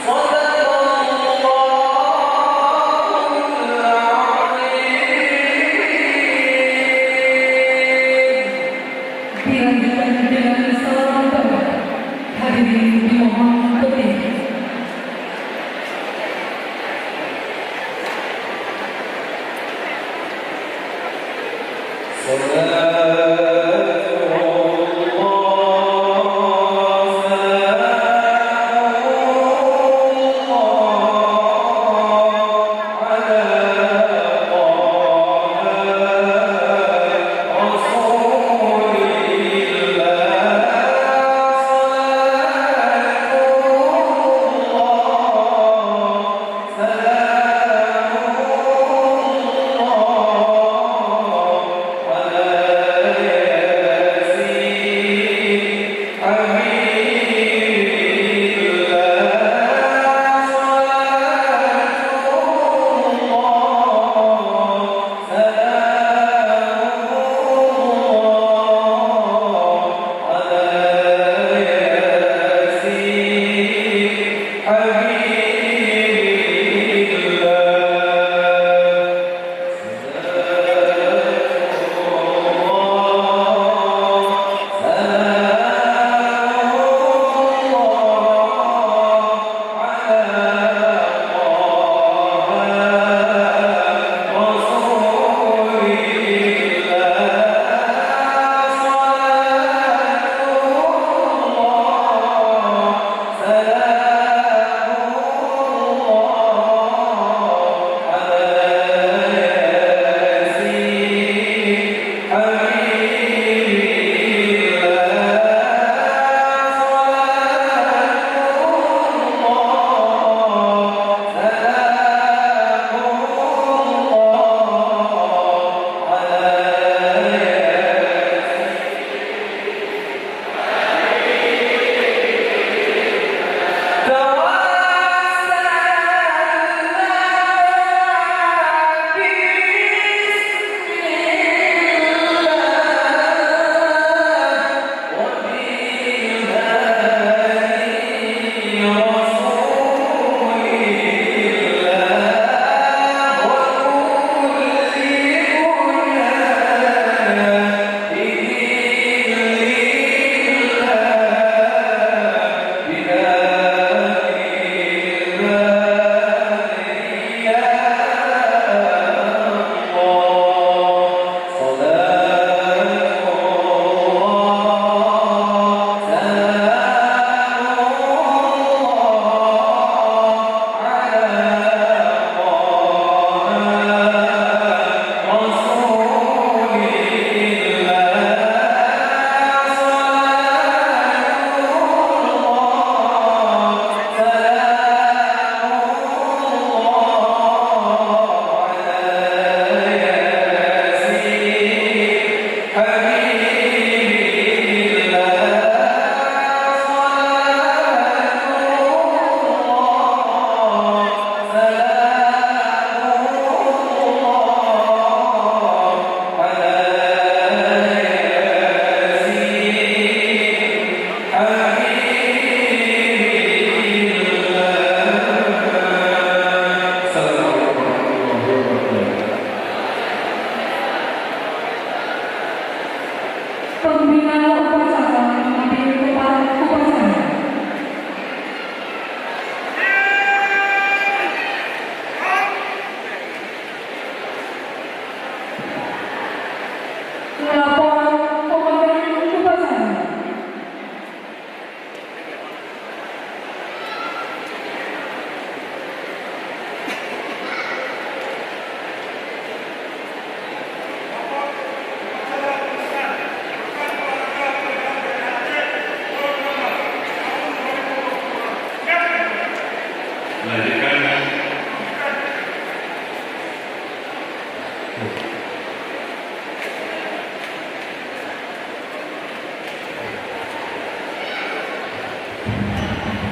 One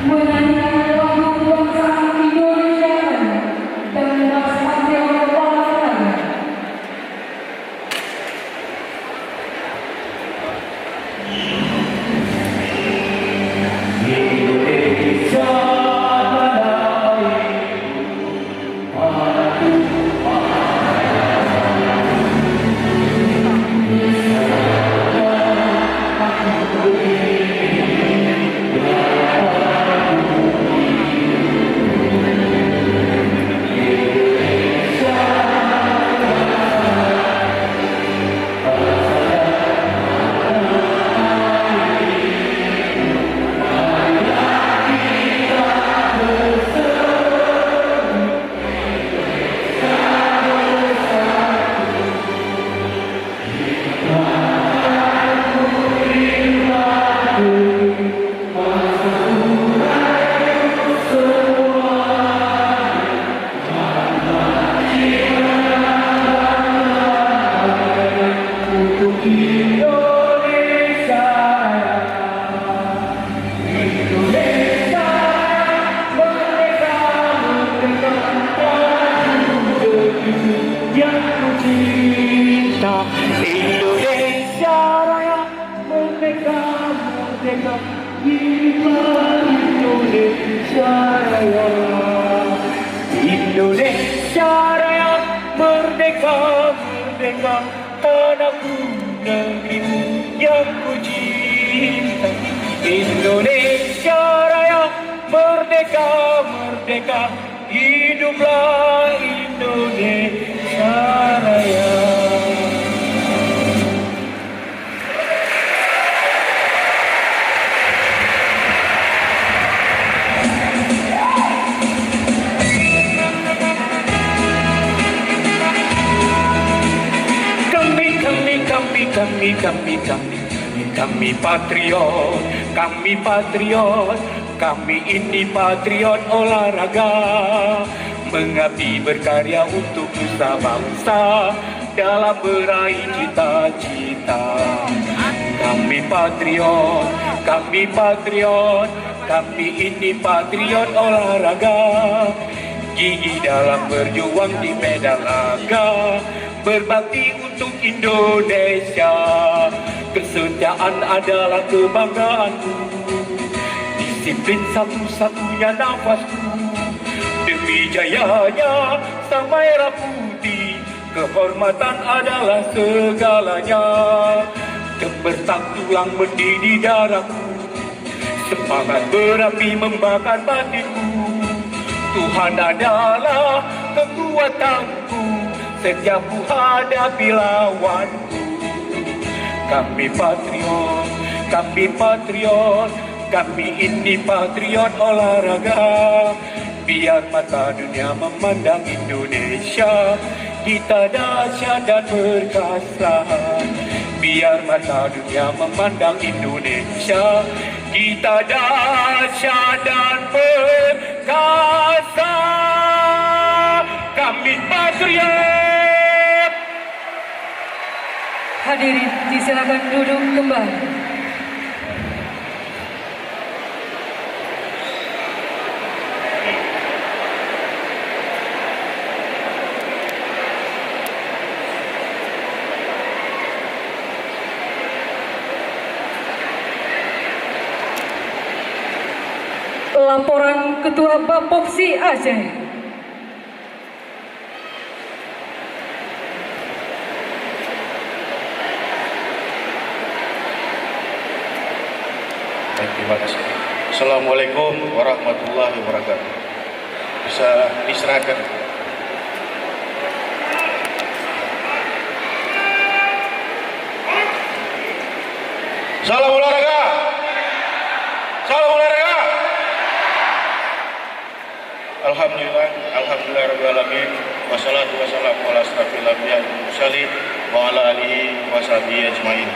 menyanyikan lagu bangsa Indonesia dan Mas olahraga. Indonesia Raya merdeka, merdeka, Viva Indonesia Raya. Indonesia Raya merdeka, merdeka, tanahku negerimu yang ku cinta. Indonesia Raya merdeka, merdeka, hiduplah Indonesia Raya. Kami patriot, kami ini patriot olahraga, mengabdi berkarya untuk nusa bangsa dalam meraih cita-cita. Kami patriot, kami ini patriot olahraga, gigih dalam berjuang di medan laga, berbakti untuk Indonesia. Kesetiaan adalah kebanggaanku, disiplin satu-satunya nafasku. Demi jayanya sang merah putih, kehormatan adalah segalanya. Gemetar tulang mendidih darahku, semangat berapi membakar batinku. Tuhan adalah kekuatanku, setiap ku hadapi lawanku. Kami patriot, kami ini patriot olahraga. Biar mata dunia memandang Indonesia, kita dahsyat dan perkasa. Biar mata dunia memandang Indonesia, kita dahsyat dan perkasa. Kami patriot. Hadirin disilakan duduk kembali. Laporan Ketua Bapopsi Aceh. Terima kasih. Assalamualaikum warahmatullahi wabarakatuh. Bisa diserahkan. Salam olahraga. Salam olahraga. Alhamdulillah, alhamdulillah rabbil alamin. Wassalatu wassalamu ala asrofil anbiya'i wal mursalin wa ala alihi washabihi ajmain.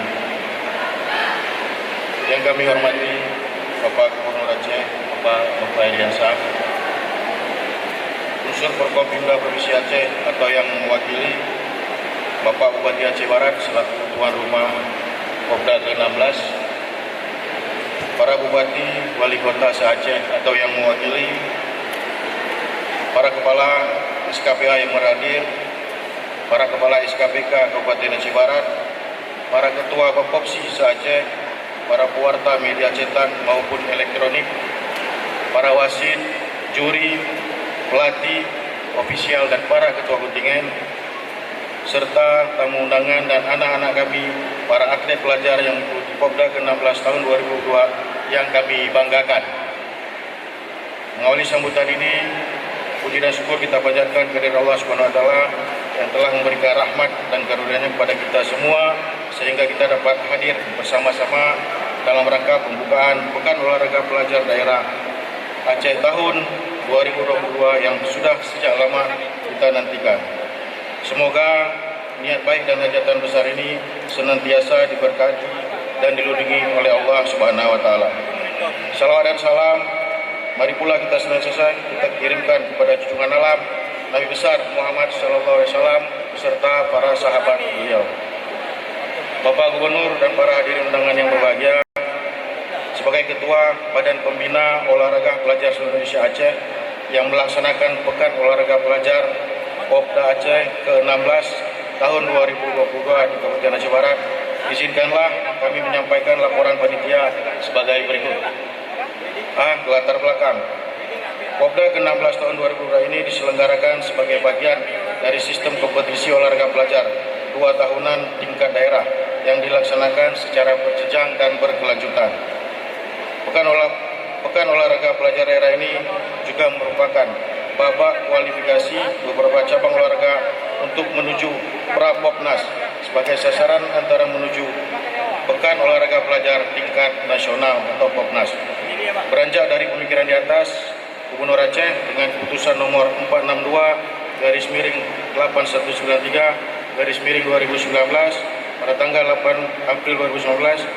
Yang kami hormati Bapak Gubernur Aceh, Bapak Iriansyah, unsur Forkopimda Provinsi Aceh atau yang mewakili Bapak Bupati Aceh Barat selaku tuan rumah Kopda ke-16, para bupati, wali kota se-Aceh atau yang mewakili, para kepala SKPA yang berhadir, para kepala SKPK Kabupaten Aceh Barat, para ketua Bapopsi se-Aceh, para pewarta media cetak maupun elektronik, para wasit, juri, pelatih, ofisial dan para ketua kontingen, serta tamu undangan dan anak-anak kami, para atlet pelajar yang mengikuti Popda ke-16 tahun 2002 yang kami banggakan. Mengawali sambutan ini, puji dan syukur kita panjatkan kehadirat Allah Subhanahu wa taala yang telah memberikan rahmat dan karunia-Nya kepada kita semua sehingga kita dapat hadir bersama-sama dalam rangka pembukaan Pekan Olahraga Pelajar Daerah Aceh tahun 2022 yang sudah sejak lama kita nantikan. Semoga niat baik dan hajatan besar ini senantiasa diberkati dan dilindungi oleh Allah Subhanahu wa taala. Salawat dan salam mari pula kita senantiasa kita kirimkan kepada junjungan alam Nabi besar Muhammad sallallahu alaihi wasallam beserta para sahabat beliau. Bapak Gubernur dan para hadirin undangan yang berbahagia, sebagai Ketua Badan Pembina Olahraga Pelajar Seluruh Indonesia Aceh yang melaksanakan Pekan Olahraga Pelajar Popda Aceh ke-16 tahun 2022 di Kabupaten Aceh Barat, izinkanlah kami menyampaikan laporan panitia sebagai berikut. Latar belakang. Popda ke-16 tahun 2022 ini diselenggarakan sebagai bagian dari sistem kompetisi olahraga pelajar 2 tahunan tingkat daerah yang dilaksanakan secara berjenjang dan berkelanjutan. Pekan olahraga pelajar daerah ini juga merupakan babak kualifikasi beberapa cabang olahraga untuk menuju Pra-Popnas sebagai sasaran antara menuju Pekan Olahraga Pelajar tingkat nasional atau Popnas. Beranjak dari pemikiran di atas, Gubernur Aceh dengan keputusan nomor 462/8193/2019 pada tanggal 8 April 2019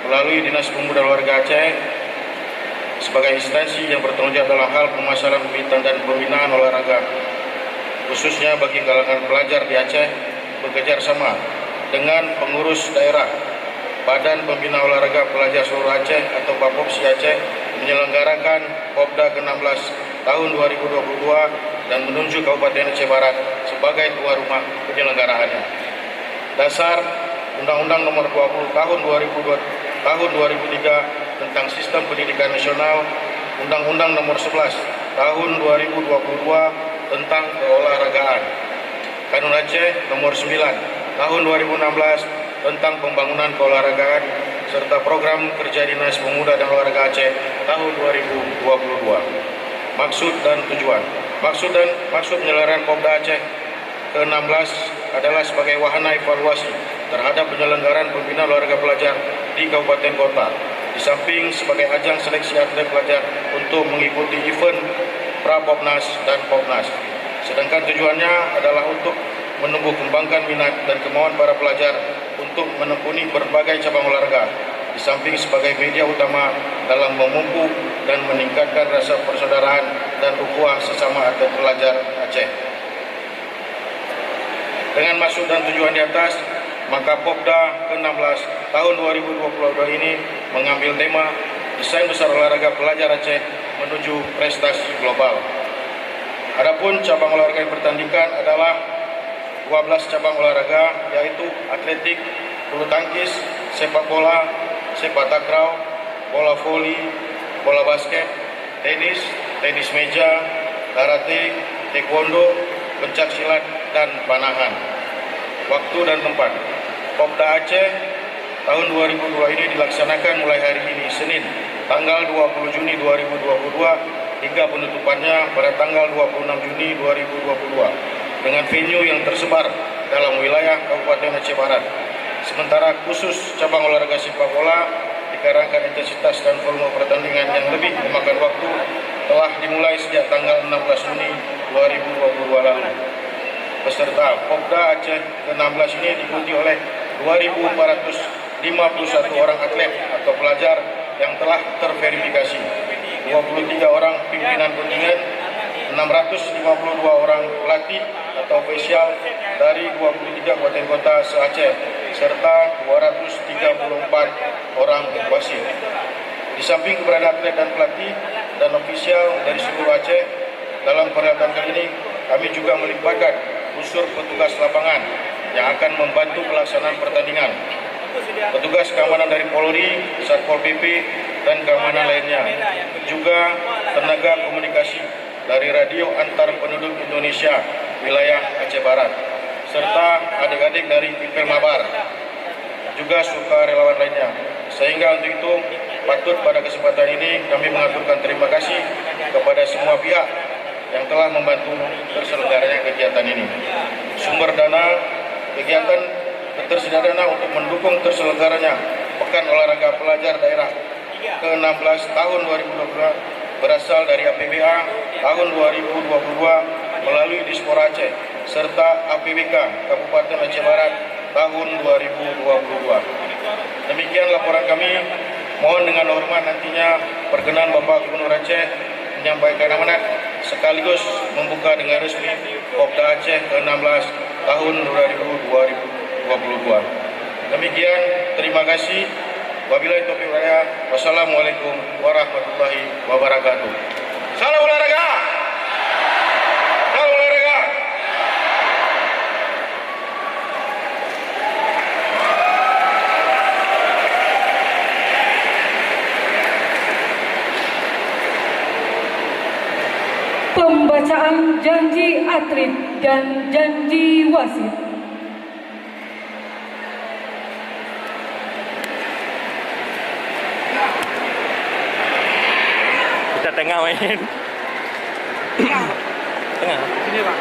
melalui Dinas Pemuda Olahraga Aceh sebagai instansi yang bertanggung jawab dalam hal pemasaran pembibitan dan pembinaan olahraga khususnya bagi kalangan pelajar di Aceh, bekerja sama dengan pengurus daerah Badan Pembina Olahraga Pelajar Seluruh Aceh atau Bapopsi Aceh menyelenggarakan Popda ke-16 tahun 2022 dan menunjuk Kabupaten Aceh Barat sebagai tuan rumah penyelenggaraannya. Dasar Undang-Undang Nomor 20 Tahun 2003 tentang Sistem Pendidikan Nasional, Undang-Undang Nomor 11 Tahun 2022 tentang Keolahragaan, Kanun Aceh Nomor 9 Tahun 2016 tentang Pembangunan Keolahragaan, serta Program Kerja Dinas Pemuda dan Olahraga Aceh tahun 2022. Maksud dan tujuan. Maksud penyelenggaraan Popda Aceh ke-16 adalah sebagai wahana evaluasi terhadap penyelenggaraan pembina olahraga pelajar di kabupaten kota, di samping sebagai ajang seleksi atlet pelajar untuk mengikuti event Pra-Popnas dan Popnas. Sedangkan tujuannya adalah untuk menumbuh kembangkan minat dan kemauan para pelajar untuk menekuni berbagai cabang olahraga, di samping sebagai media utama dalam memupuk dan meningkatkan rasa persaudaraan dan ukhuwah sesama atlet pelajar Aceh. Dengan maksud dan tujuan di atas, maka Popda ke-16 tahun 2022 ini mengambil tema Desain Besar Olahraga Pelajar Aceh menuju Prestasi Global. Adapun cabang olahraga yang bertandingkan adalah 12 cabang olahraga, yaitu atletik, bulu tangkis, sepak bola, sepak takraw, bola voli, bola basket, tenis, tenis meja, karate, taekwondo, pencak silat, dan panahan. Waktu dan tempat. Popda Aceh tahun 2002 ini dilaksanakan mulai hari ini, Senin, tanggal 20 Juni 2022 hingga penutupannya pada tanggal 26 Juni 2022 dengan venue yang tersebar dalam wilayah Kabupaten Aceh Barat. Sementara khusus cabang olahraga sepak bola dikarenakan intensitas dan volume pertandingan yang lebih memakan waktu telah dimulai sejak tanggal 16 Juni 2022 lalu. Peserta Popda Aceh ke-16 ini diikuti oleh 2.451 orang atlet atau pelajar yang telah terverifikasi, 23 orang pimpinan kontingen, 652 orang pelatih atau ofisial dari 23 kabupaten kota se-Aceh, serta 234 orang wasit. Di samping keberadaan atlet dan pelatih dan ofisial dari seluruh Aceh, dalam perhelatan kali ini kami juga melibatkan unsur petugas lapangan yang akan membantu pelaksanaan pertandingan. Petugas keamanan dari Polri, Satpol PP, dan keamanan lainnya. Juga tenaga komunikasi dari Radio Antar Penduduk Indonesia wilayah Aceh Barat, serta adik-adik dari Ipel Mabar, juga sukarelawan lainnya. Sehingga untuk itu patut pada kesempatan ini kami mengaturkan terima kasih kepada semua pihak yang telah membantu terselenggaranya kegiatan ini. Sumber dana kegiatan ketersediaan dana untuk mendukung terselenggaranya Pekan Olahraga Pelajar Daerah ke-16 tahun 2022 berasal dari APBA tahun 2022 melalui Dispora Aceh serta APBK Kabupaten Aceh Barat tahun 2022. Demikian laporan kami. Mohon dengan hormat nantinya perkenan Bapak Gubernur Aceh menyampaikan amanat sekaligus membuka dengan resmi Popda Aceh ke-16 tahun 2022. Demikian, terima kasih. Wabillahi taufiq wal hidayah. Wassalamualaikum warahmatullahi wabarakatuh. Salam olahraga. Salam olahraga. Pembacaan janji atlet dan janji wasit. Kita tengah main. Tengah. Sini, Pak.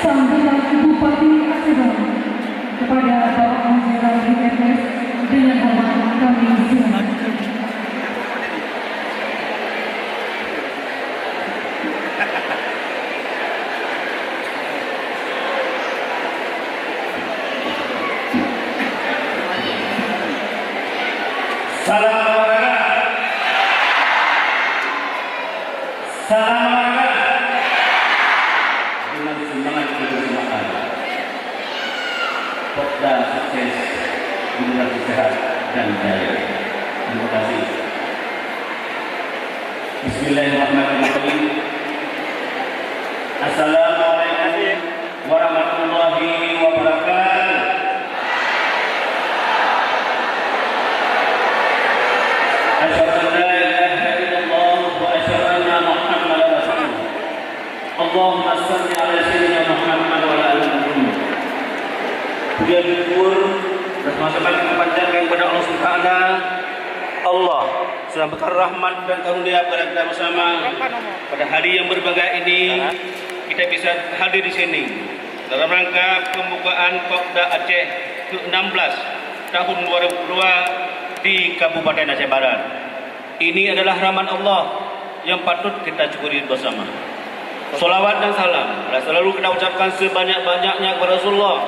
Sambutan Bupati Aceh Barat kepada Bapak Majelis BPS dengan hormat kami silakan. Salam olahraga. Salam olahraga. Dengan semangat kebersamaan. Popda sukses, generasi sehat dan jaya. Terima kasih. Bismillahirrahmanirrahim. Assalamualaikum warahmatullahi wabarakatuh. Asyhadu an la ilaha illallah wa asyhadu anna Muhammadar Rasulullah. Allahumma shalli ala sayyidina Muhammad wa ala ali Muhammad. Puja syukur bersama-sama kita panjatkan kepada Allah Subhanahu wa taala. Allah sudah berrahmat dan karunia kepada kita bersama. Pada hari yang berbahagia ini kita bisa hadir di sini dalam rangka pembukaan Popda Aceh ke-16 tahun 2002 di Kabupaten Aceh Barat. Ini adalah rahmat Allah yang patut kita syukuri bersama. Salawat dan salam selalu kita ucapkan sebanyak-banyaknya kepada Rasulullah,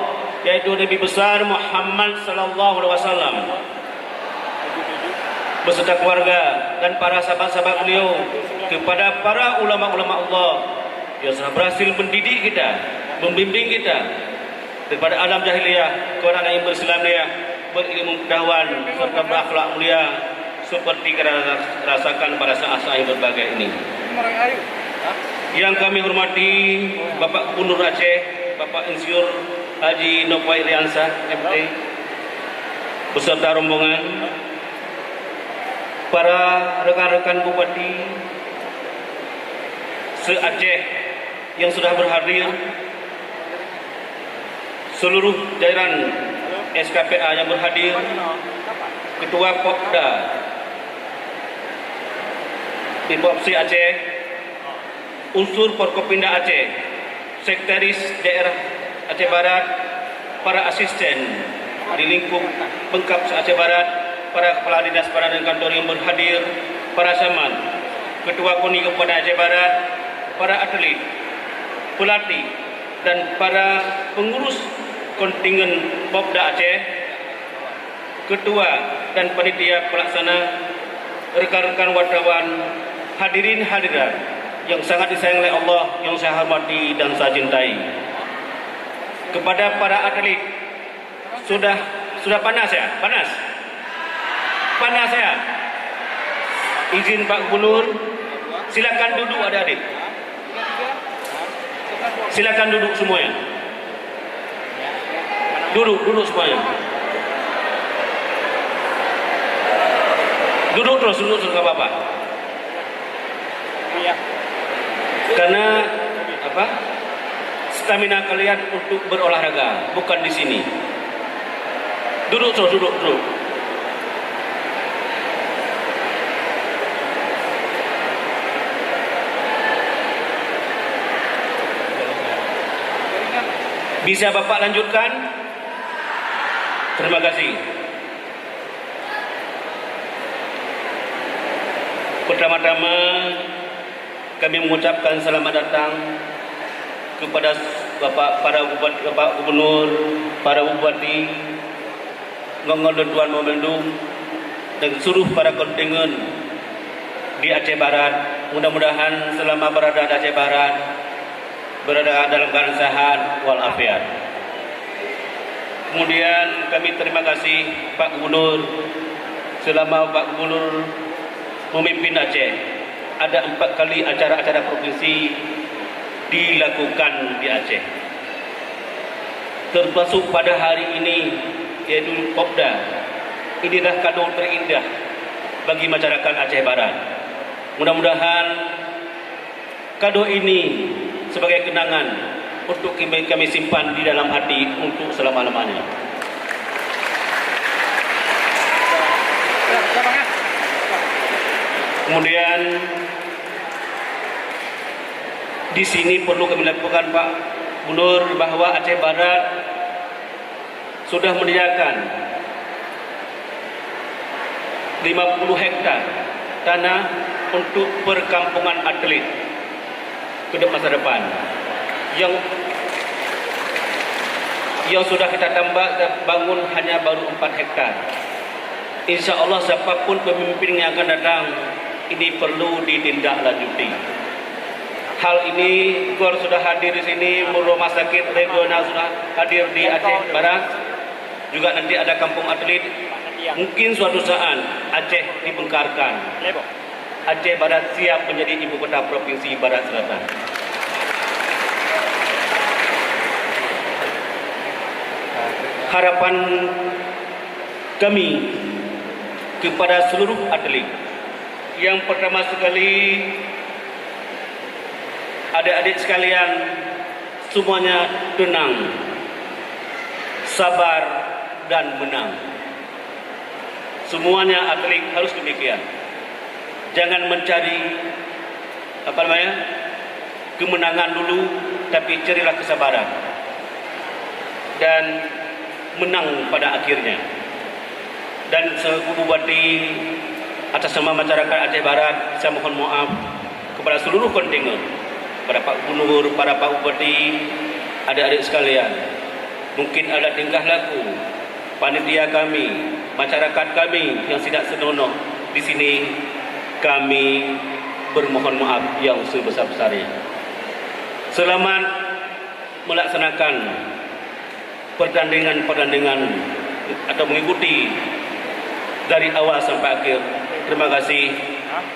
yaitu Nabi besar Muhammad sallallahu alaihi wasallam beserta keluarga dan para sahabat-sahabat beliau, kepada para ulama-ulama Allah yang telah berhasil mendidik kita, membimbing kita daripada alam jahiliyah kepada alam yang berislamiyah, berilmu pengetahuan serta berakhlak mulia seperti kita rasakan pada saat-saat yang berbahagia ini. Yang kami hormati Bapak Gubernur Aceh, Bapak Insinyur Haji Nofai Riansah MT beserta rombongan, para rekan-rekan bupati se-Aceh yang sudah berhadir, seluruh jajaran SKPA yang berhadir, Ketua Popda Bipopsi Aceh, unsur Forkopimda Aceh, Sekretaris Daerah Aceh Barat, para asisten di lingkup Pemkab Aceh Barat, para kepala dinas badan dan kantor yang berhadir, para camat, ketua KONI Kabupaten Aceh Barat, para atlet, pelatih, dan para pengurus kontingen Popda Aceh, ketua dan panitia pelaksana, rekan-rekan wartawan, hadirin hadirat yang sangat disayang oleh Allah, yang saya hormati dan saya cintai. Kepada para atlet, sudah panas ya? Panas ya? Izin Pak Gubernur, silakan duduk adik-adik. Silakan duduk semuanya. Duduk semuanya. Duduk terus nggak apa-apa. Karena apa? Stamina kalian untuk berolahraga, bukan di sini. Duduk terus, duduk. Bisa Bapak lanjutkan? Terima kasih. Pertama-tama kami mengucapkan selamat datang kepada Bapak Gubernur, para bupati, Ngongol dan Tuan Memendung, dan seluruh para kontingen di Aceh Barat. Mudah-mudahan selama berada di Aceh Barat, berada dalam keadaan sehat walafiat. Kemudian kami terima kasih Pak Gubernur, selama Pak Gubernur memimpin Aceh, ada 4 kali acara-acara provinsi dilakukan di Aceh, termasuk pada hari ini, yaitu Popda. Inilah kado terindah bagi masyarakat Aceh Barat. Mudah-mudahan kado ini sebagai kenangan untuk kami simpan di dalam hati untuk selama-lamanya. Kemudian di sini perlu kami lakukan Pak Gubernur, bahwa Aceh Barat sudah menyediakan 50 hektar tanah untuk perkampungan atlet ke masa depan, yang sudah kita tambah dan bangun hanya baru 4 hektar. Insya Allah siapapun pemimpin yang akan datang, ini perlu ditindaklanjuti. Hal ini Gor sudah hadir di sini, rumah sakit regional sudah hadir di Aceh Barat, juga nanti ada kampung atlet. Mungkin suatu saat Aceh dibengkarkan. Aceh Barat siap menjadi ibu kota provinsi Barat Selatan. Harapan kami kepada seluruh atlet, yang pertama sekali, adik-adik sekalian, semuanya tenang, sabar, dan menang. Semuanya atlet harus demikian. Jangan mencari kemenangan dulu, tapi carilah kesabaran dan menang pada akhirnya. Dan selaku Bupati, atas nama masyarakat Aceh Barat, saya mohon maaf kepada seluruh kontingen, kepada Pak Gubernur, para Pak Bupati, adik-adik sekalian. Mungkin ada tingkah laku panitia kami, masyarakat kami yang tidak senonoh di sini, kami bermohon maaf yang sebesar-besarnya. Selamat melaksanakan pertandingan atau mengikuti dari awal sampai akhir. Terima kasih,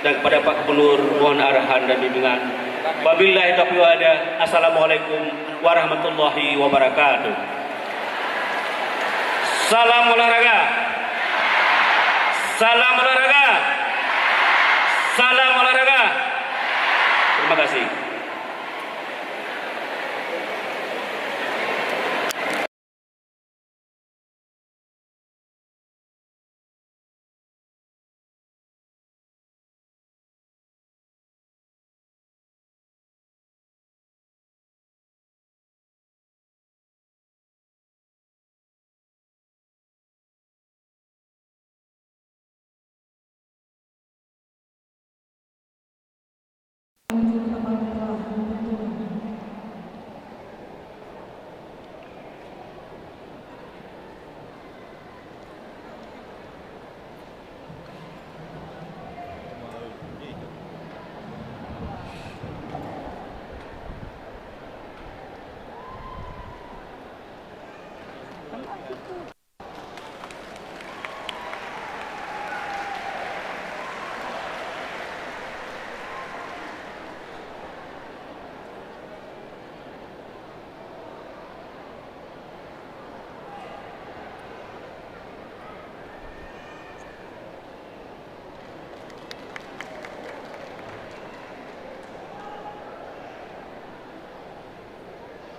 dan kepada Pak Gubernur mohon arahan dan bimbingan. Wabillahi taufiq wal hidayah. Assalamualaikum warahmatullahi wabarakatuh. Salam olahraga. Salam olahraga. Salam olahraga. Terima kasih.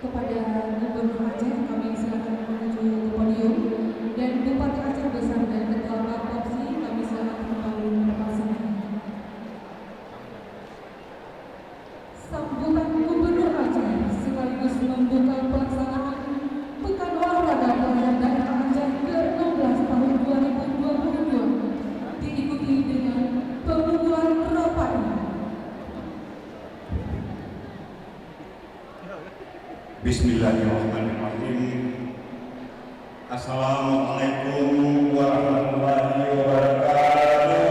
Kepada Gubernur Aceh, kami silakan menuju ke podium, dan Bupati Aceh Besar dan Ketua Bapopsi, kami silakan kembali melaksanakan. Sambutan Gubernur Aceh sekaligus membuka pelaksanaan Pekan Olahraga Pelajar Daerah Aceh ke-16 tahun 2022 diikuti dengan pembukuan rapat. Bismillahirrahmanirrahim. Assalamualaikum warahmatullahi wabarakatuh.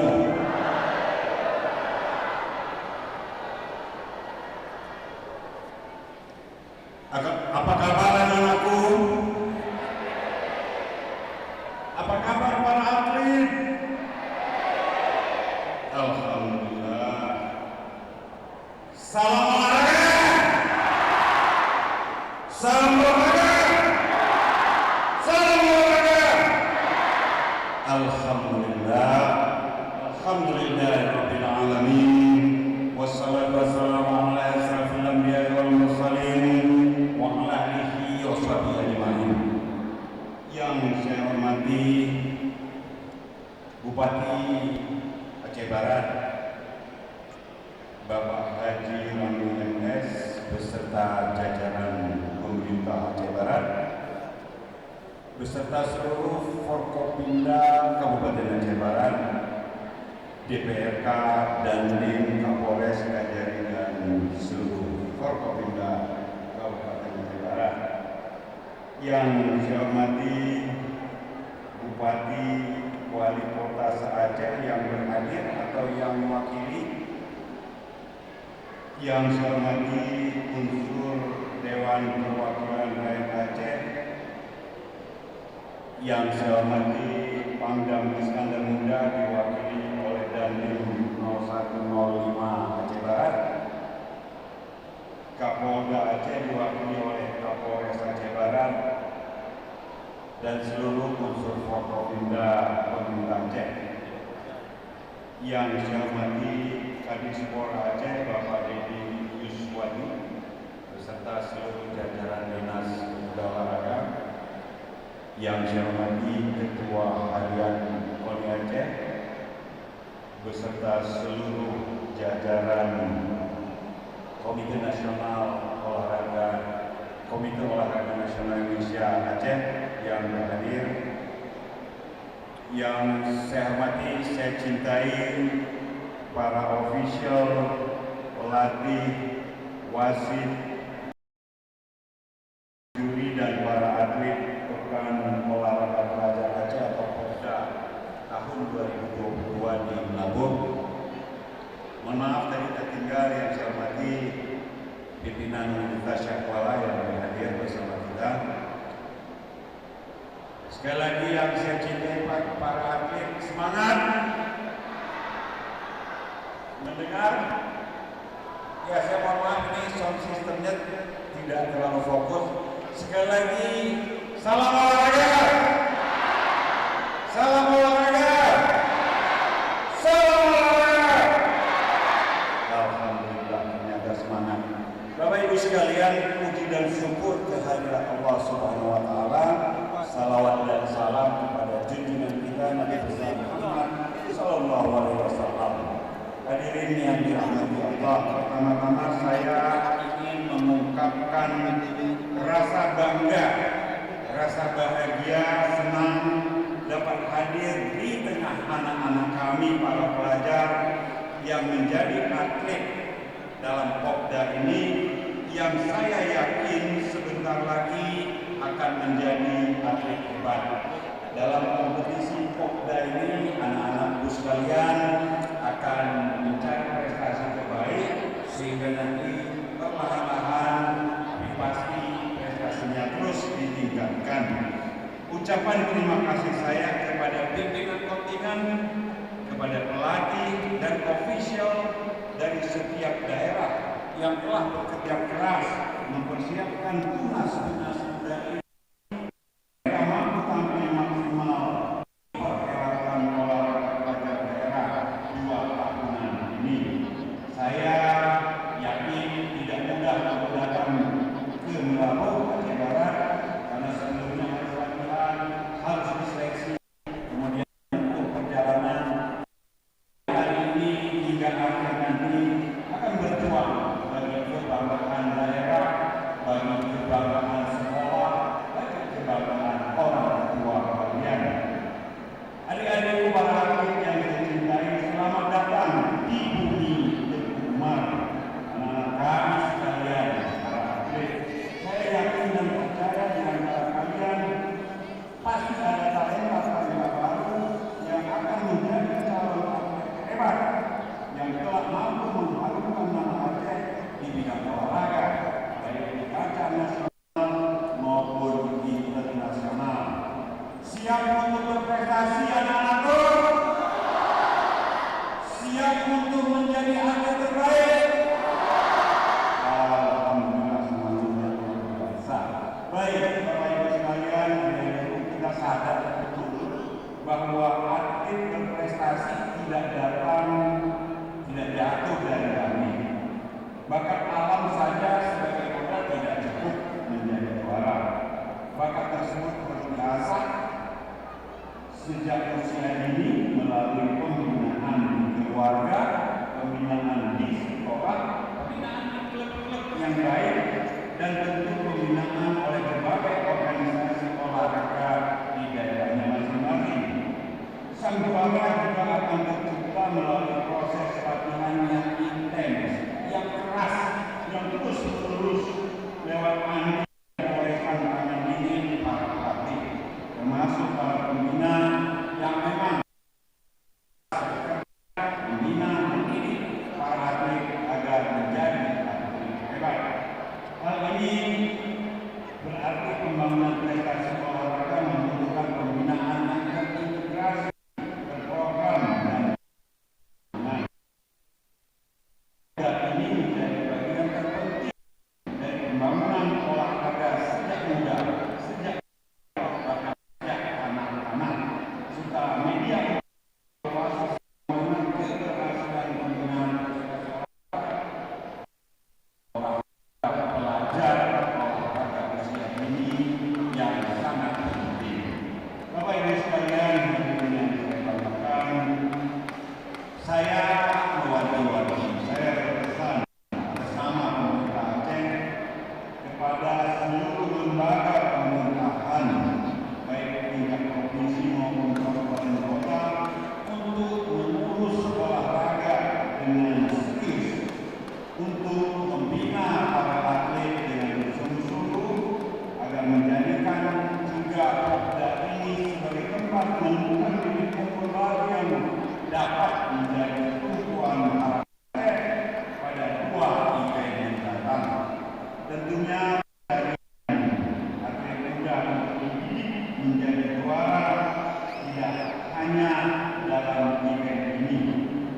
Apa kabar anak-anakku? Apa kabar para atlet? Alhamdulillah. Salam olahraga. Salam olahraga. Salam olahraga. Alhamdulillah. Alhamdulillahirabbil alamin. Wassalatu wassalamu ala asrafil anbiya'i wal mursalin wa ala alihi wa sahbihi ajmain. Yang saya hormati Bupati Aceh Barat Bapak Haji Manu MS beserta jajaran pemerintah Aceh Barat beserta seluruh Forkopimda Kabupaten Aceh Barat, DPRK, Dandim, Kapolres, Kajari, dan seluruh Forkopimda Kabupaten Aceh Barat. Yang saya hormati Bupati wali kota se-Aceh yang berhadir atau yang mewakili, yang saya hormati unsur Dewan Perwakilan Rakyat Aceh, yang saya hormati Pangdam Iskandar Muda diwakili oleh Dandim 0105 Aceh Barat, Kapolda Aceh diwakili oleh Kapolres Aceh Barat, dan seluruh unsur Forkopimda Pemerintah Aceh. Yang saya hormati Kadisfor Aceh Bapak Dedi Yuswadi beserta seluruh jajaran Dinas Pemuda Olahraga. Yang saya hormati Ketua Harian KONI Aceh beserta seluruh jajaran Komite Nasional Olahraga, Komite Olahraga Nasional Indonesia Aceh yang hadir. Yang saya hormati, saya cintai para ofisial, pelatih, wasit, juri, dan para atlet Pekan Olahraga Pelajar Aceh atau POPDA tahun 2022 di Melabur. Mohon maaf tadi tertinggal. Yang saya hormati pimpinan Universitas Syakwala yang hadir bersama kita. Sekali lagi yang saya cintai para atlet, semangat! Mendengar? Ya, saya mohon maaf ini sound systemnya tidak terlalu fokus. Sekali lagi, salam olahraga! Salam olahraga! Salam olahraga! Alhamdulillah, ternyata semangat. Bapak Ibu sekalian, puji dan syukur kehadirat Allah Subhanahu wa Ta'ala. Salawat dan salam kepada junjungan kita Nabi besar Muhammad Sallallahu Alaihi Wasallam. Hadirin yang dirahmati Allah, pertama-tama saya ingin mengungkapkan rasa bangga, rasa bahagia, senang dapat hadir di tengah anak-anak kami para pelajar yang menjadi atlet dalam POPDA ini, yang saya yakin sebentar lagi akan menjadi atlet hebat. Dalam kompetisi POPDA ini, anak-anakku sekalian akan mencari prestasi terbaik sehingga nanti perlahan-lahan pasti prestasinya terus ditingkatkan. Ucapan terima kasih saya kepada pimpinan kontingen, kepada pelatih dan ofisial dari setiap daerah yang telah bekerja keras mempersiapkan tunas-tunas muda ini. Mereka mampu tampil maksimal perhelatan olahraga pelajar daerah 2 tahunan ini. Saya yakin tidak mudah untuk datang ke Melabur Aceh Barat karena sebelumnya harus latihan, harus diseleksi, kemudian untuk perjalanan hari ini hingga akhir nanti akan berjuang bagi kebanggaan daerah, bagi kebanggaan sekolah, bagi kebanggaan orang tua kalian. Adik-adikku para atlet yang saya cintai, selamat datang di bumi Teguh Umar. Anak-anak kami sekalian, para atlet, saya yakin dan percaya di antara kalian pasti ada talenta baru yang akan menjadi calon atlet hebat yang telah mampu mengharumkan nama Aceh di bidang olahraga, baik di kancah nasional maupun internasional. Siap untuk berprestasi anak-anakku? Siap untuk menjadi atlet terbaik? Alhamdulillah, semuanya luar biasa. Baik, Bapak Ibu sekalian, kita sadar betul bahwa atlet berprestasi tidak jatuh dari langit. Bakat alam saja sebagai modal tidak cukup menjadi juara. Bakat tersebut harus diasah sejak usia dini melalui pembinaan di keluarga, pembinaan di sekolah, pembinaan di klub-klub yang baik, dan tentu pembinaan oleh berbagai organisasi olahraga di daerahnya masing-masing. Sang juara juga akan tercipta melalui proses latihan yang intens, yang keras, yang terus-menerus lewat andil oleh tangan dingin para pelatih, termasuk para pembina yang memang Hal ini berarti pembangunan prestasi olahraga membutuhkan pembinaan yang terintegrasi, terprogram dan ini menjadi bagian terpenting dari pembangunan olahraga sejak muda, sejak anak-anak, serta media pembangunan keberhasilan pembinaan pelajar olahraga usia dini yang sangat penting. Bapak Ibu sekalian, yang saya banggakan, saya mewanti-wanti, saya berpesan bersama pemerintah Aceh kepada seluruh lembaga pemerintahan baik tingkat provinsi maupun kabupaten kota untuk mengurus olahraga dengan serius, untuk membina para atlet dengan bersungguh-sungguh agar menjadikan juga Popda ini sebagai tempat menemukan bibit unggul baru yang dapat menjadi tumpuan atlet pada dua event yang datang. Tentunya dari atlet muda dididik menjadi juara tidak hanya dalam event ini,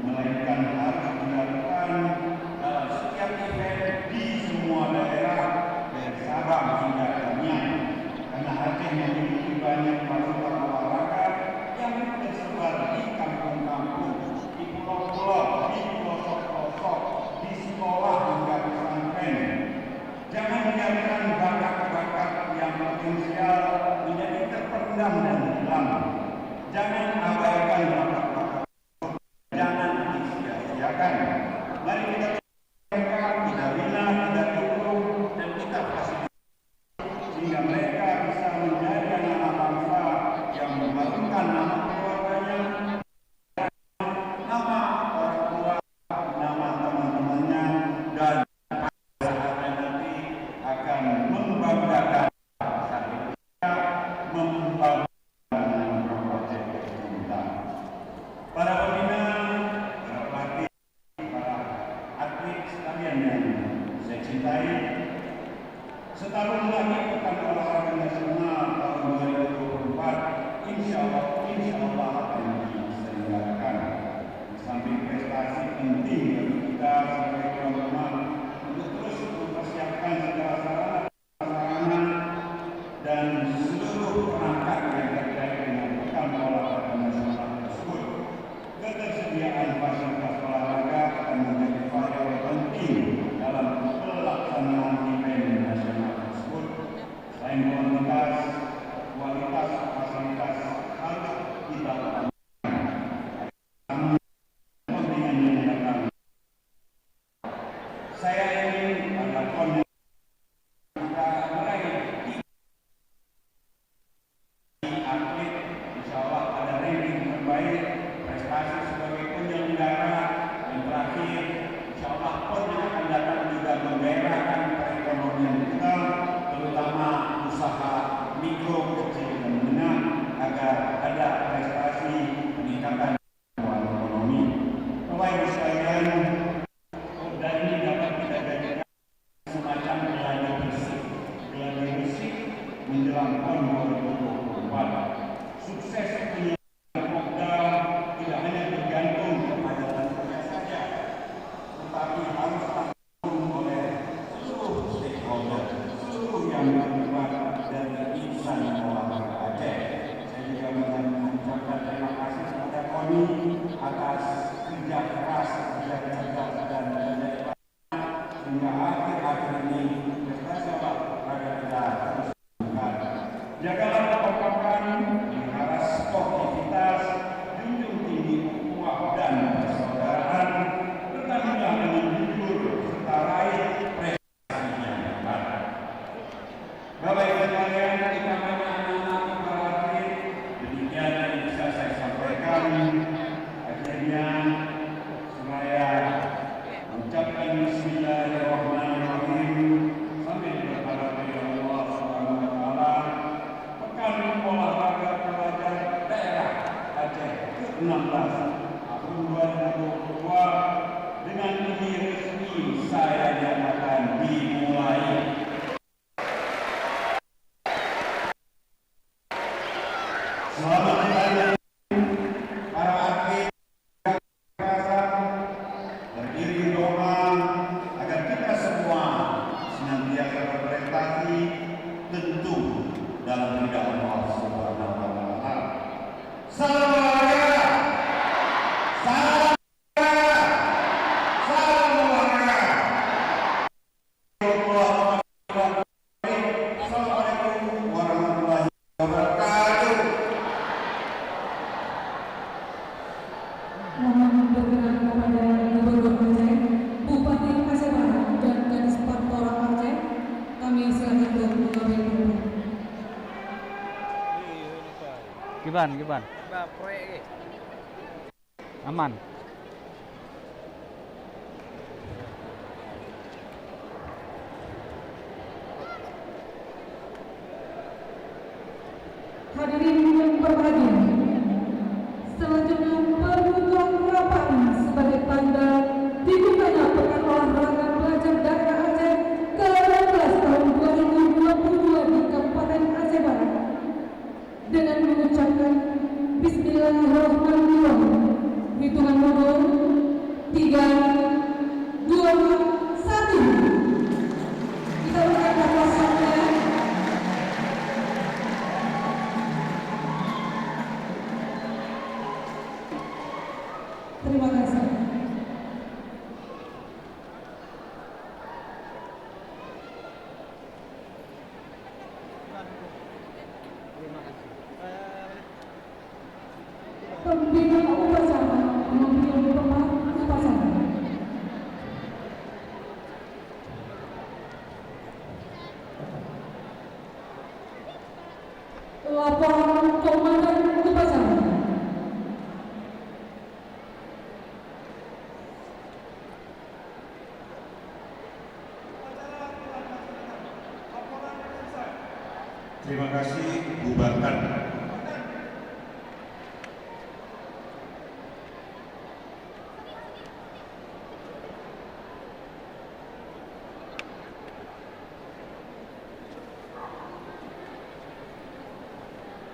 melainkan harus dilakukan dalam setiap event di semua daerah dari Sabang hingga Kenyam, karena Aceh memiliki banyak pasukan olahraga yang tersebar di kampung-kampung, di pulau-pulau, di pelosok-pelosok, di sekolah hingga pesantren. Jangan biarkan bakat-bakat yang potensial menjadi terpendam dan hilang. Jangan abaikan bakat-bakat, jangan disia-siakan. Mari kita mereka, kita bina, kita dukung, dan kita fasilitasi sehingga mereka bisa menjadi anak bangsa yang mengharumkan nama keluarganya, nama orang tua, nama teman-temannya, dan saatnya nanti akan membanggakan bangsa Indonesia, membanggakan Kabupaten Cinta. Para pembina, para pelatih, para atlet sekalian yang saya cintai, setahun lagi Pekan Olahraga Nasional tahun 2024 insya Allah akan diselenggarakan. Di samping prestasi penting bagi kita sebagai tuan rumah untuk terus mempersiapkan segala sarana dan seluruh perangkat yang terkait dengan Pekan Olahraga Nasional tersebut. Ketersediaan fasilitas olahraga akan menjadi variabel penting dalam pelaksanaan event nasional tersebut. Selain kualitas fasilitas harus kita lakukan. Kepentingan yang datang. Saya ingin pada konten kita meraih atlet, insya Allah ada ranking terbaik, prestasi sebagai penyelenggara, dan terakhir insya Allah pon yang akan datang juga menggairahkan perekonomian kita, terutama usaha mikro, kecil, dan menengah agar ada prestasi peningkatan ekonomi. Bapak Ibu sekalian, dan ini dapat kita jadikan semacam geladi bersih menjelang PON 2024. Sukses penyelenggaraan Popda tidak hanya bergantung kepada tentunya saja, tetapi harus didukung oleh seluruh stakeholder, seluruh yang terlibat dari insan olahraga Aceh. Saya juga mengucapkan terima kasih kepada KONI atas kerja keras, kerja cerdas, dan kerja ikhlas hingga akhir-akhir ini prestasi olahraga kita terus meningkat. Jagalah kekompakan, pelihara sportivitas, junjung tinggi ukhuwah dan persaudaraan, bertandinglah dengan jujur serta raih prestasi yang hebat. Bapak Ibu sekalian, kita banyak anak-anak para atlet, demikian yang bisa saya sampaikan. Akhirnya saya mengucapkan Bismillahirrahmanirrahim sambil berharap kepada Allah Subhanahu wa Ta'ala. Pekan olahraga pelajar daerah wabarakatuh. Mohon berkenan kepada Gubernur Aceh, Bupati Aceh Barat, dan Kadis Parpora Aceh. Kami silakan untuk mengambil tempat. Gimana? Aman. Hadirin yang berbahagia, selanjutnya pembukaan rapat sebagai tanda dibukanya Pekan Olahraga Pelajar Daerah Aceh ke-12 tahun 2022 di Kabupaten Aceh Barat dengan mengucapkan Bismillahirrahmanirrahim. Hitungan mundur 3, 2, 1. Kita berikan kosongnya. Terima kasih. Pembina upacara mengambil tempat upacara. Laporan Komandan Upacara. Terima kasih, bubarkan.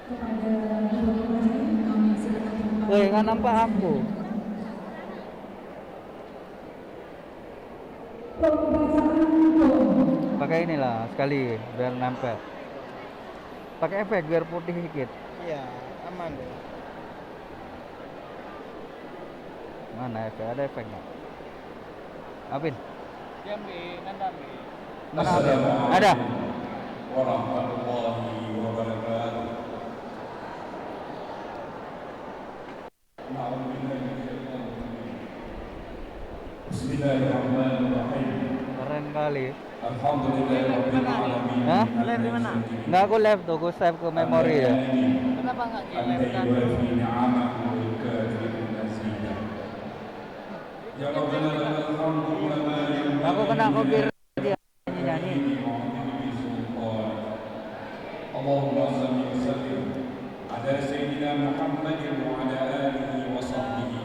Kepada Gubernur Aceh, kami silakan kembali. Woi, nggak nampak aku. Pembacaan doa. Pakai inilah sekali biar nempel. Pakai efek biar putih dikit. Iya, aman deh. Mana efek? Ada efek nggak? Apin? Diam di nandang di. Mana Apin? Ada. Warahmatullahi wabarakatuh. Bismillahirrahmanirrahim. Keren kali. Alhamdulillahirabbil alamin. Hah? Live di mana? Nggak, aku live tuh, aku save ke memori ya. Kenapa nggak di live Aku kena copyright dia nyanyi. Allahumma salli wa sallim ala sayyidina Muhammadin wa ala alihi wa sahbihi.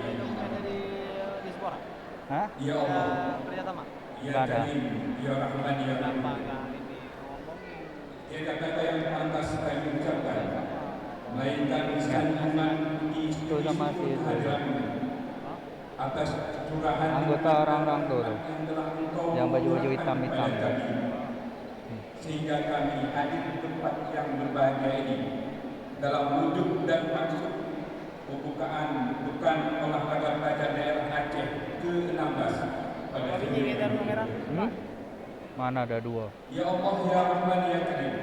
di Spora? Hah? Ya Allah, Pratama. ya Nggak ada. Karim, ya Rahman, ya Kenapa Rahim. nggak ini ngomongin? Tiada kata yang pantas saya ucapkan, melainkan sanjungan puji Itu sama si itu. hadiratmu atas curahan Anggota orang-orang tuh. yang telah engkau Yang baju-baju curahkan hitam-hitam. kepada kami. Sehingga kami hadir di tempat yang berbahagia ini dalam wujud dan maksud pembukaan Pekan Olahraga Pelajar Daerah Aceh ke-16 pada Tapi ini taruh kamera. Mana ada dua? Ya Allah, ya Rahman, ya Karim,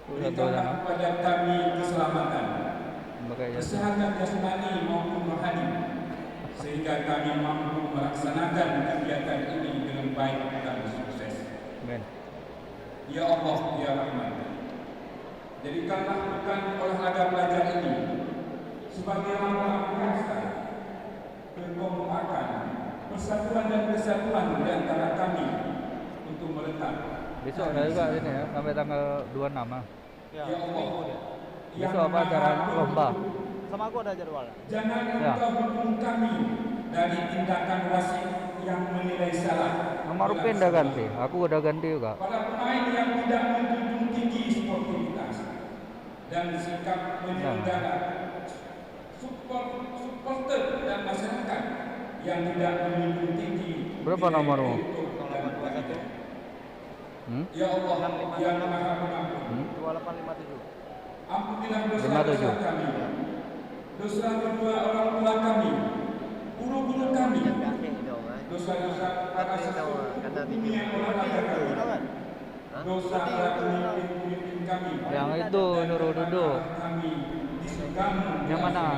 berikanlah kepada kami keselamatan, Pakai jas. kesehatan jasmani maupun rohani, sehingga kami mampu melaksanakan kegiatan ini dengan baik dan sukses. Men. Ya Allah, ya Rahman, jadikanlah Pekan Olahraga Pelajar ini sebagai lambang kuasa, kekompakan, persatuan dan kesatuan di antara kami untuk meletak. Besok ada juga ini ya, sampai tanggal 26 ah. Ya, Ya Allah, minggu dia. yang Besok apa Maha acaranya? Lomba. Sama aku ada jadwal. Jangan Ya. engkau hukum kami dari tindakan wasit yang menilai salah. Nomor PIN udah ganti, aku udah ganti juga. Para pemain yang tidak menjunjung tinggi sportivitas dan sikap penyelenggara, supporter dan masyarakat yang tidak menjunjung tinggi. Berapa nomormu? Ya Allah, yang Maha Pengampun, 2857. ampunilah 57. dosa-dosa kami, dosa kedua orang tua kami, guru-guru kami, dosa-dosa para sesuatu dunia olahraga kami, dosa para pemimpin-pemimpin Yang itu Nurul duduk. Yang mana?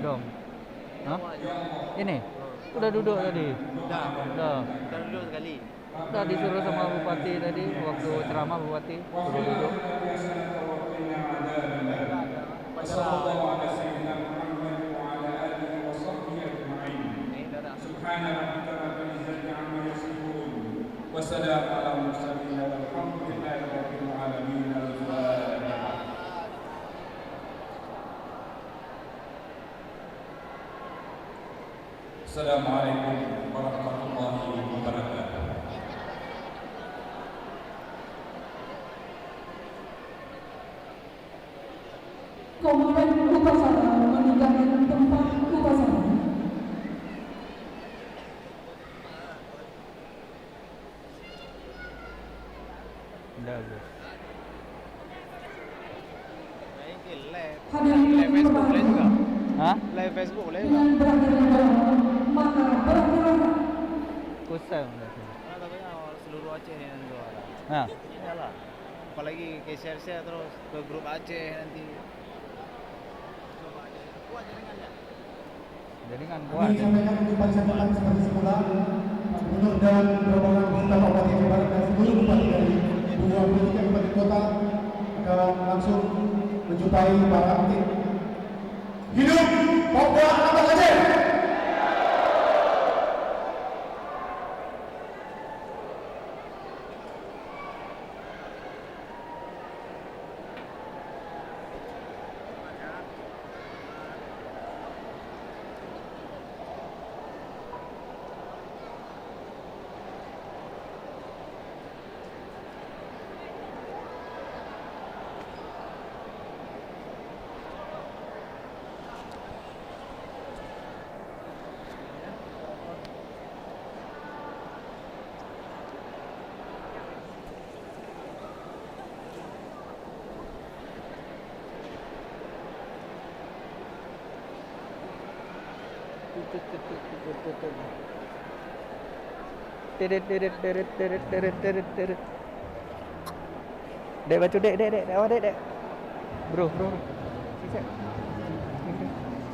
Dom. Hah? Ini? Udah duduk tadi. Udah. Kita duduk sekali. Udah disuruh sama Bupati tadi waktu ceramah Bupati suruh duduk. Wassalamu ala mursalin walhamdulillahi rabbil alamin. Assalamualaikum warahmatullahi wabarakatuh. Komandan upacara meninggalkan tempat upacara. Udah, bro. Ini live. Hadirin Live Facebook boleh juga. Hah? Live Facebook boleh juga. Dengan berakhirnya dalam maka berakhirnya Kusam udah sini. Karena takutnya seluruh Aceh yang juara. Nah, Iyalah. Apalagi ke share-share terus ke grup Aceh nanti. Coba aja. Kuat jaringannya. jaringan Kami kuat. sampaikan kepada catatan seperti semula, Pak Gubernur dan rombongan beserta Pak Bupati Aceh Barat dan seluruh bupati dari 23 kabupaten kota akan langsung menjumpai para atlet. Hidup Papua Atas Aceh! Dek baca dek. Awak dek. Bro. Sisa.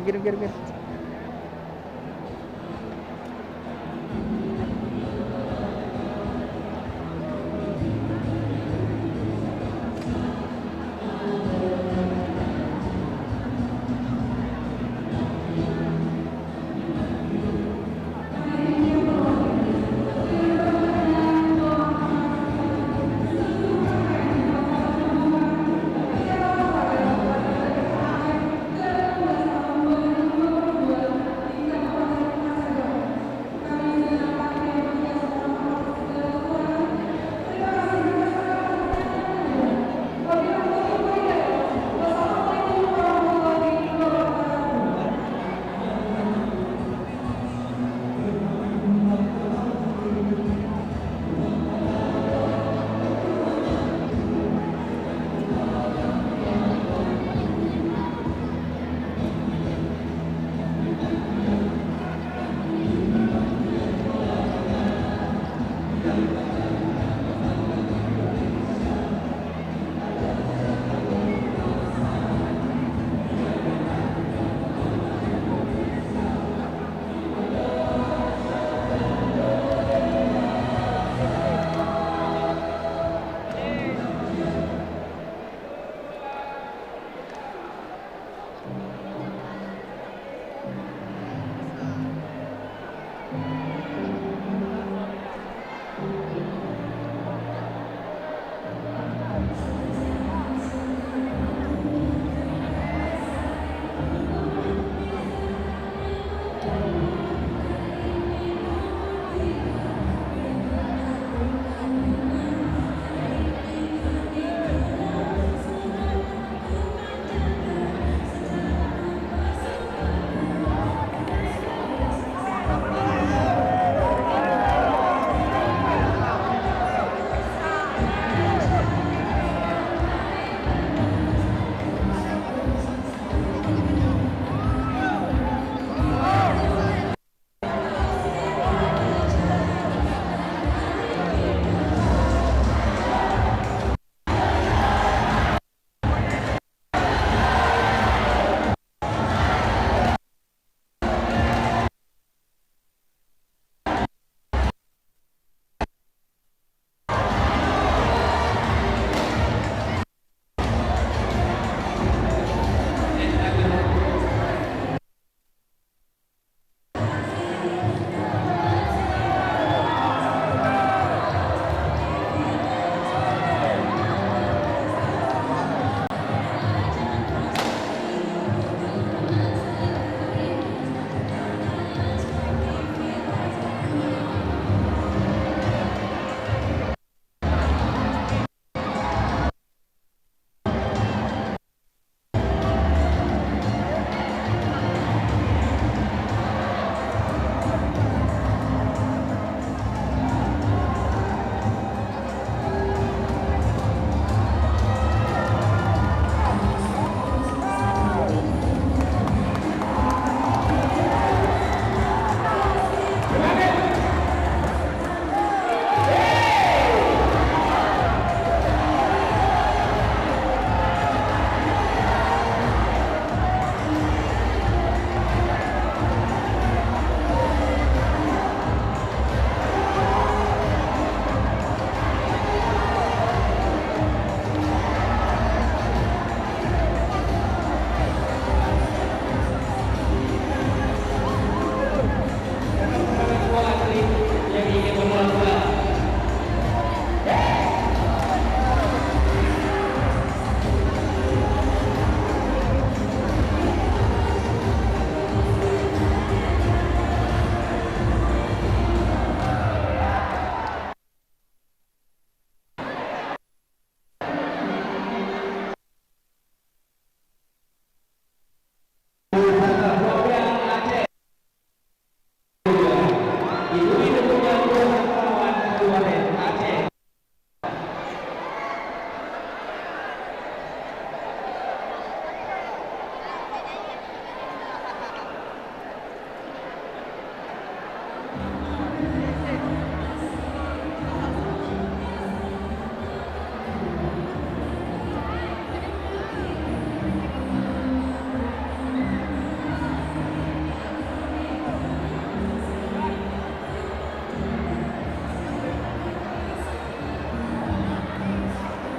Pikir.